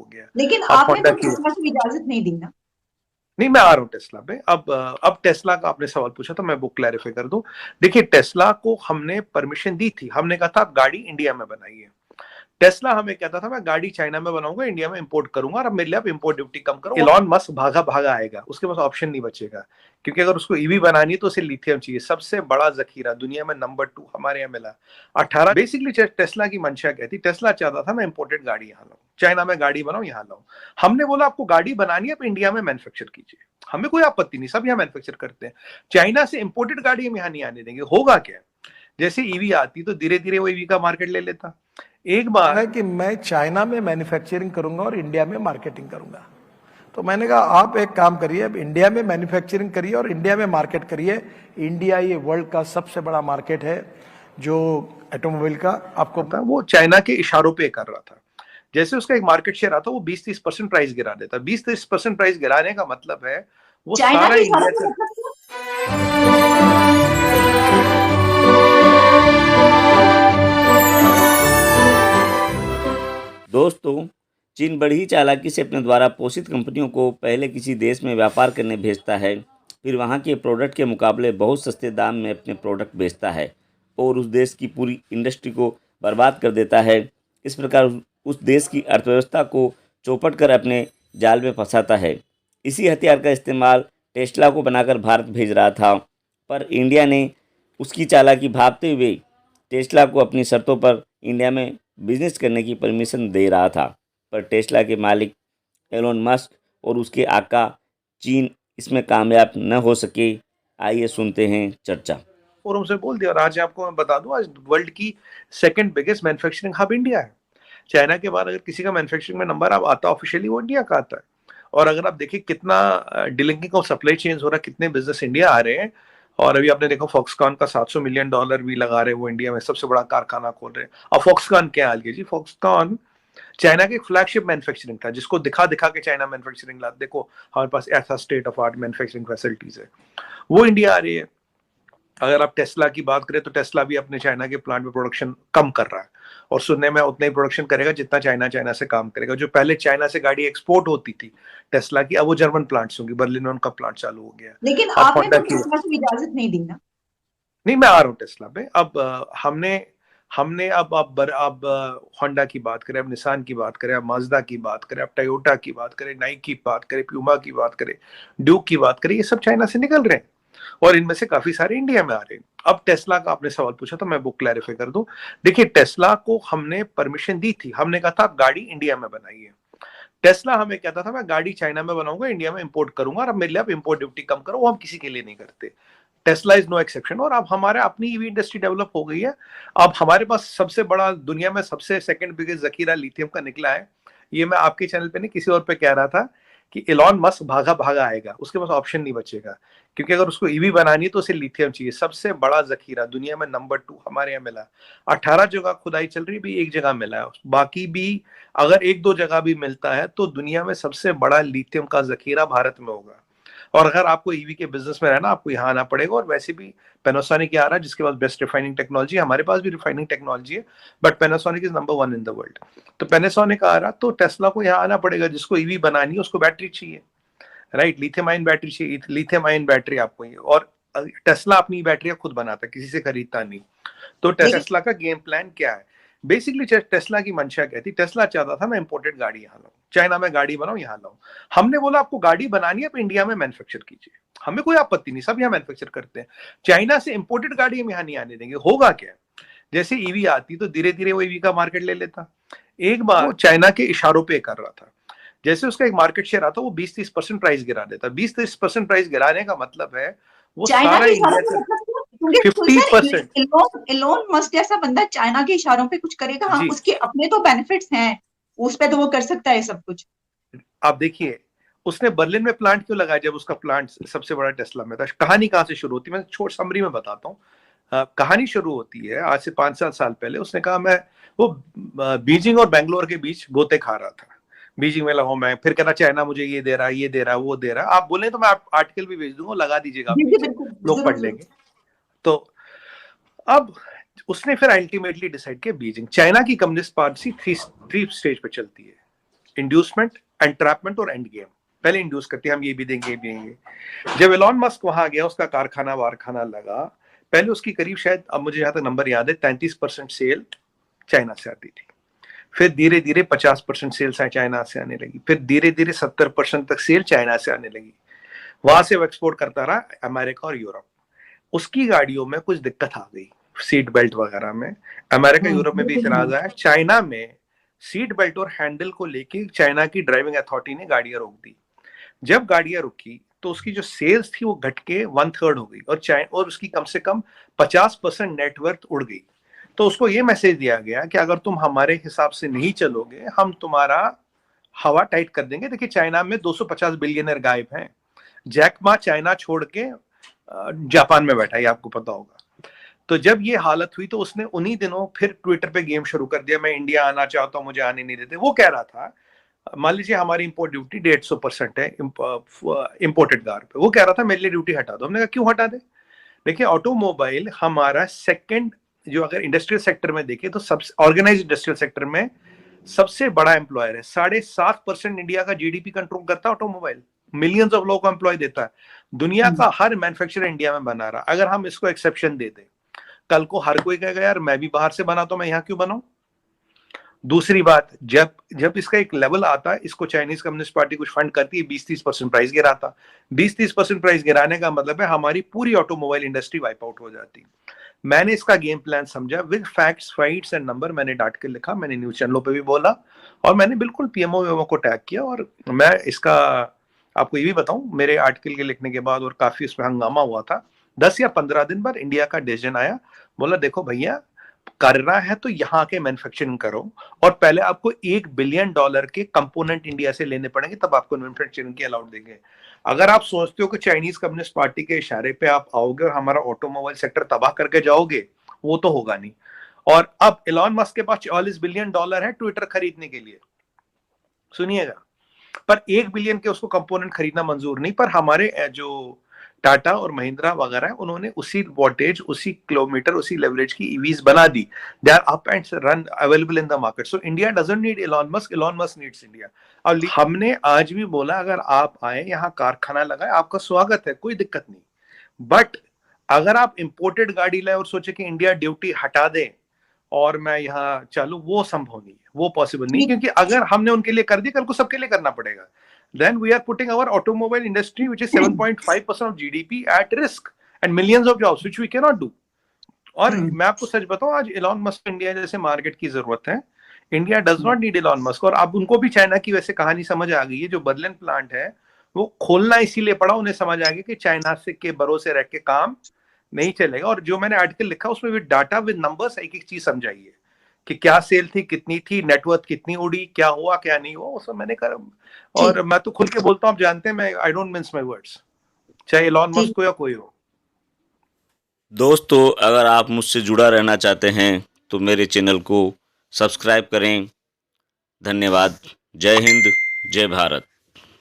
गया। लेकिन अब आपने होंडा तो की, टेस्ला को इजाजत नहीं दी ना। नहीं मैं आ रहा हूँ टेस्ला पे। अब टेस्ला का आपने सवाल पूछा तो मैं वो क्लैरिफाई कर दूं। देखिए टेस्ला को हमने परमिशन दी थी, हमने कहा था आप गाड़ी इंडिया में बनाइए। टेस्ला हमें कहता था मैं गाड़ी चाइना में बनाऊंगा, इंडिया में इंपोर्ट करूंगा, और अब मेरे लिए आप इंपोर्ट ड्यूटी कम करो। इलॉन मस्क भागा भागा आएगा, उसके पास ऑप्शन नहीं बचेगा, क्योंकि अगर उसको ईवी बनानी है तो उसे लिथियम चाहिए, सबसे बड़ा जखीरा दुनिया में नंबर 2 हमारे यहाँ मिला 18। बेसिकली टेस्ला की मंशा क्या थी, टेस्ला चाहता था मैं इंपोर्टेड गाड़ी यहाँ लाऊं, चाइना में गाड़ी बनाऊं यहाँ लाऊं। हमने बोला आपको गाड़ी बनानी है आप इंडिया में मैन्युफैक्चर कीजिए, हमें कोई आपत्ति नहीं, सब यहाँ मैन्युफैक्चर करते हैं। चाइना से इंपोर्टेड गाड़ी हम यहाँ नहीं आने देंगे। होगा क्या, जैसे ईवी आती तो धीरे धीरे वो ईवी का मार्केट ले लेता। एक बार है कि मैं चाइना में मैन्युफैक्चरिंग करूंगा और इंडिया में मार्केटिंग करूंगा। तो मैंने कहा आप एक काम करिए, अब इंडिया में मैन्युफैक्चरिंग करिए और इंडिया में मार्केट करिए। इंडिया ये वर्ल्ड का सबसे बड़ा मार्केट है जो ऑटोमोबाइल का। आपको था वो चाइना के इशारों पे कर रहा था। जैसे उसका एक मार्केट शेयर आता वो 20-30% प्राइस गिरा देता। 20-30% प्राइस गिराने का मतलब है वो चाइना सारा के इंडिया इशारों पे का। मतलब दोस्तों, चीन बड़ी ही चालाकी से अपने द्वारा पोषित कंपनियों को पहले किसी देश में व्यापार करने भेजता है, फिर वहां के प्रोडक्ट के मुकाबले बहुत सस्ते दाम में अपने प्रोडक्ट बेचता है और उस देश की पूरी इंडस्ट्री को बर्बाद कर देता है। इस प्रकार उस देश की अर्थव्यवस्था को चौपट कर अपने जाल में फंसाता है। इसी हथियार का इस्तेमाल टेस्ला को बनाकर भारत भेज रहा था, पर इंडिया ने उसकी चालाकी भांपते हुए टेस्ला को अपनी शर्तों पर इंडिया में बिजनेस करने की परमिशन दे रहा था। पर टेस्ला के मालिक एलोन मस्क और उसके आका चीन इसमें कामयाब न हो सके। आइए सुनते हैं चर्चा। फोरम से बोल दिया, और आज आपको मैं बता दूं, आज वर्ल्ड की second biggest manufacturing hub India है। चाइना के बाद अगर किसी का मैन्युफैक्चरिंग में नंबर अब आता ऑफिशियली वो इंडिया का आता है। और अगर आप देखिए कितना डिलिंकिंग ऑफ सप्लाई चेंज हो रहा है, कितने बिजनेस इंडिया आ रहे हैं। और अभी आपने देखा फॉक्सकॉन का $700 मिलियन भी लगा रहे हैं वो इंडिया में, सबसे बड़ा कारखाना खोल रहे हैं। अब फॉक्सकॉन क्या हाल किया जी, फॉक्सकॉन चाइना के फ्लैगशिप मैन्युफैक्चरिंग था, जिसको दिखा दिखा के चाइना मैन्युफैक्चरिंग ला, देखो हमारे पास ऐसा state of art manufacturing facilities है, वो इंडिया आ रही है। अगर आप टेस्ला की बात करें तो टेस्ला भी अपने चाइना के प्लांट में प्रोडक्शन कम कर रहा है, और सुनने में उतना ही प्रोडक्शन करेगा जितना चाइना से काम करेगा। जो पहले चाइना से गाड़ी एक्सपोर्ट होती थी टेस्ला की, अब वो जर्मन प्लांट्स होंगी, बर्लिन में उनका प्लांट चालू हो गया। लेकिन अब आपने होंडा तो की, टेस्ला को इजाजत नहीं दी ना। नहीं मैं आ रहा हूँ टेस्ला पे। अब हमने हमने अब होंडा की बात करें, अब निसान की बात करें, अब माजदा की बात करें, अब टोयोटा की बात करें, नाइक की बात करें, प्यूमा की बात करें, ड्यूक की बात करें, ये सब चाइना से निकल रहे हैं और इनमें से काफी सारे इंडिया में आ रहे हैं। अब टेस्ला का आपने सवाल पूछा तो मैं वो क्लैरिफाई कर दूं। देखिए टेस्ला को हमने परमिशन दी थी, हमने कहा था आप गाड़ी इंडिया में बनाइए। टेस्ला हमें कहता था मैं गाड़ी चाइना में बनाऊंगा, इंडिया में इंपोर्ट करूंगा, और अब मेरे लिए आप इंपोर्ट ड्यूटी कम करो। वो हम किसी के लिए नहीं करते। Tesla is no exception. और अब हमारे अपनी ईवी इंडस्ट्री डेवलप हो गई है। अब हमारे पास सबसे बड़ा दुनिया में सबसे सेकंड बिगेस्ट जखीरा लिथियम का निकला है। ये मैं आपके चैनल पे नहीं किसी और पे कह रहा था कि इलॉन मस्क भागा भागा आएगा, उसके पास ऑप्शन नहीं बचेगा, क्योंकि अगर उसको ईवी बनानी है तो उसे लिथियम चाहिए, सबसे बड़ा जखीरा दुनिया में नंबर 2 हमारे यहाँ मिला। 18 जगह खुदाई चल रही है, भी एक जगह मिला है, बाकी भी अगर एक दो जगह भी मिलता है तो दुनिया में सबसे बड़ा लिथियम का जखीरा भारत में होगा। और अगर आपको ईवी के बिजनेस में रहना, आपको यहाँ आना पड़ेगा। और वैसे भी पैनासोनिक आ रहा है जिसके पास बेस्ट रिफाइनिंग टेक्नोलॉजी है, हमारे पास भी रिफाइनिंग टेक्नोलॉजी है, but Panasonic is number 1 in the world. तो पैनासोनिक आ रहा तो टेस्ला को यहाँ आना पड़ेगा। जिसको ईवी बनानी है उसको बैटरी चाहिए, राइट, लिथियम आयन बैटरी चाहिए, लिथियम आयन बैटरी आपको ही। और टेस्ला अपनी बैटरियां खुद बनाता है, किसी से खरीदता नहीं। तो टेस्ला का गेम प्लान क्या है, बेसिकली टेस्ला की मंशा क्या थी, टेस्ला चाहता था मैं इंपोर्टेड गाड़ी यहाँ लाऊं, चाइना में गाड़ी बनाऊं यहाँ लाऊं। हमने बोला आपको गाड़ी बनानी है आप इंडिया में मैन्युफैक्चर कीजिए, हमें कोई आपत्ति नहीं, सब यहाँ मैन्युफैक्चर करते हैं। चाइना से इंपोर्टेड गाड़ी हम यहाँ नहीं आने देंगे। होगा क्या, जैसे ईवी आती तो धीरे धीरे वो ईवी का मार्केट ले लेता। एक बार वो चाइना के इशारों पे कर रहा था। जैसे उसका एक मार्केट शेयर आता वो 20-30% प्राइस गिरा देता। 20-30% प्राइस गिराने का मतलब है वो चाइना सारा के इंडिया इशारों पे का मतलब क्या? क्योंकि सर 50%। एलोन मस्क जैसा बंदा चाइना के इशारों पे कुछ करेगा, हाँ जी, उसके अपने तो बेनिफिट्स हैं, उस पे तो वो कर सकता है सब कुछ। आप देखिए उसने बर्लिन में प्लांट क्यों लगाया जब उसका प्लांट सबसे बड़ा टेस्ला में था। कहानी कहां से शुरू होती है, मैं छोट समरी में बताता हूँ। कहानी शुरू होती है आज से 5-7 साल पहले। उसने कहा मैं वो बीजिंग और बेंगलोर के बीच गोते खा रहा था। बीजिंग में लगा मैं, फिर कहना चाइना मुझे ये दे रहा है, ये दे रहा है, वो दे रहा है। आप बोले तो मैं आर्टिकल भी भेज दूंगा, लगा दीजिएगा आप जी जी नीचे, बिल्कुल, लोग जरूर पढ़ जरूर। लेंगे। तो अब उसने फिर अल्टीमेटली डिसाइड किया बीजिंग, चाइना की कम्युनिस्ट पार्टी थ्री स्टेज पे चलती है, इंड्यूसमेंट, एंट्रैपमेंट और एंड गेम। पहले इंड्यूस करती है, हम ये भी देंगे, ये भी देंगे। जब एलॉन मस्क वहां गया, उसका कारखाना वारखाना लगा, पहले उसकी करीब शायद, अब मुझे जहां तक नंबर याद है, 33% सेल चाइना से आती थी। फिर धीरे धीरे 50% सेल चाइना से आने लगी, फिर धीरे धीरे 70% तक सेल चाइना से आने लगी। वहां से वो एक्सपोर्ट करता रहा अमेरिका और यूरोप। उसकी गाड़ियों में कुछ दिक्कत आ गई, सीट बेल्ट वगैरह में। अमेरिका यूरोप में भी इतराज आया। चाइना में सीट बेल्ट और हैंडल को लेके चाइना की ड्राइविंग अथॉरिटी ने गाड़ियां रोक दी। जब गाड़ियां रुकी तो उसकी जो सेल्स थी वो घट के 1/3 हो गई, और उसकी कम से कम 50% नेटवर्थ उड़ गई। तो उसको ये मैसेज दिया गया कि अगर तुम हमारे हिसाब से नहीं चलोगे, हम तुम्हारा हवा टाइट कर देंगे। देखिए, चाइना में 250 बिलियनर गायब हैं। जैक मा चाइना छोड़ के जापान में बैठा है, आपको पता होगा। तो जब ये हालत हुई तो उसने उन्हीं दिनों फिर ट्विटर पे गेम शुरू कर दिया, मैं इंडिया आना चाहता हूं, मुझे आने नहीं देते। वो कह रहा था, मान लीजिए हमारी इंपोर्ट ड्यूटी 150% है इंपोर्टेड कार पे, वो कह रहा था मेरे लिए ड्यूटी हटा दो। हमने कहा क्यों हटा दे? देखिए, ऑटोमोबाइल हमारा सेकंड, जो अगर इंडस्ट्रियल सेक्टर में देखें तो सबसे ऑर्गेनाइज्ड इंडस्ट्रियल सेक्टर में सबसे बड़ा एम्प्लॉयर है। 7.5% इंडिया का जीडीपी कंट्रोल करता है ऑटोमोबाइल। मिलियंस ऑफ लोगों को एम्प्लॉय देता है। दुनिया का हर मैन्युफैक्चरर इंडिया में बना रहा। अगर हम इसको एक्सेप्शन दे दें, कल को हर कोई कहेगा यार मैं भी बाहर से बनाता हूं, मैं यहां क्यों बनाऊं? दूसरी बात, जब इसका एक लेवल आता है, इसको चाइनीज कम्युनिस्ट पार्टी कुछ फंड करती है, 20-30% प्राइस गिराता। 20-30% प्राइस गिराने का मतलब है हमारी पूरी ऑटोमोबाइल इंडस्ट्री वाइप आउट हो जाती। मैंने इसका गेम प्लान समझा with facts, fights and number. मैंने डांट के लिखा, मैंने न्यूज चैनलों पे भी बोला, और मैंने बिल्कुल पीएमओ को टैग किया। और मैं इसका आपको ये भी बताऊं, मेरे आर्टिकल के लिखने के बाद और काफी उसमें हंगामा हुआ था, 10 या 15 दिन बाद इंडिया का डिसीजन आया। बोला देखो भैया, करना है तो यहाँ के मैन्युफैक्चरिंग करो, और पहले आपको $1 बिलियन के कंपोनेंट इंडिया से लेने पड़ेंगे, तब आपको मैन्युफैक्चरिंग की अलाउड देंगे। अगर आप सोचते हो कि चाइनीज कम्युनिस्ट पार्टी के इशारे पे आप आओगे और हमारा ऑटोमोबाइल सेक्टर तबाह करके जाओगे, वो तो होगा नहीं। और अब एलॉन मस्क के पास $44 बिलियन है ट्विटर खरीदने के लिए, सुनिएगा, पर 1 बिलियन के उसको कंपोनेंट खरीदना मंजूर नहीं। पर हमारे जो टाटा और महिंद्रा वगैरह है, उन्होंने उसी वॉटेज, उसी किलोमीटर, उसी लेवरेज की ईवीज बना दी। They are up and run available in the market. So India doesn't need Elon Musk needs India. और हमने आज भी बोला, अगर आप आए यहाँ कारखाना लगाए, आपका स्वागत है, कोई दिक्कत नहीं। बट अगर आप इंपोर्टेड गाड़ी लाए और सोचे कि इंडिया ड्यूटी हटा दे और मैं यहाँ चालू, वो संभव नहीं है, वो पॉसिबल नहीं, क्योंकि अगर हमने उनके लिए कर दी, कल को सबके लिए करना पड़ेगा। Then we are putting our automobile industry, which is 7.5% of GDP, at risk and millions of jobs, which we cannot do. और मैं आपको सच बताऊं, आज एलॉन मस्क इंडिया जैसे मार्केट की जरूरत है। India does not need Elon Musk. और अब उनको भी चाइना की वैसे कहानी समझ आ गई है। जो बर्लिन प्लांट है वो खोलना इसीलिए पड़ा, उन्हें समझ आ गया कि चाइना से के भरोसे रह के काम नहीं चलेगा। और जो मैंने आर्टिकल लिखा उसमें विद डाटा, विद नंबर्स, एक एक चीज समझाई है कि क्या सेल थी, कितनी थी, नेटवर्थ कितनी उड़ी, क्या हुआ क्या नहीं हुआ, वो सब मैंने कर। और मैं तो खुल के बोलता हूँ, आप जानते हैं, मैं I don't mince my words, चाहे एलॉन मस्क हो या कोई हो। दोस्तों, अगर आप मुझसे जुड़ा रहना चाहते हैं तो मेरे चैनल को सब्सक्राइब करें। धन्यवाद। जय हिंद, जय भारत।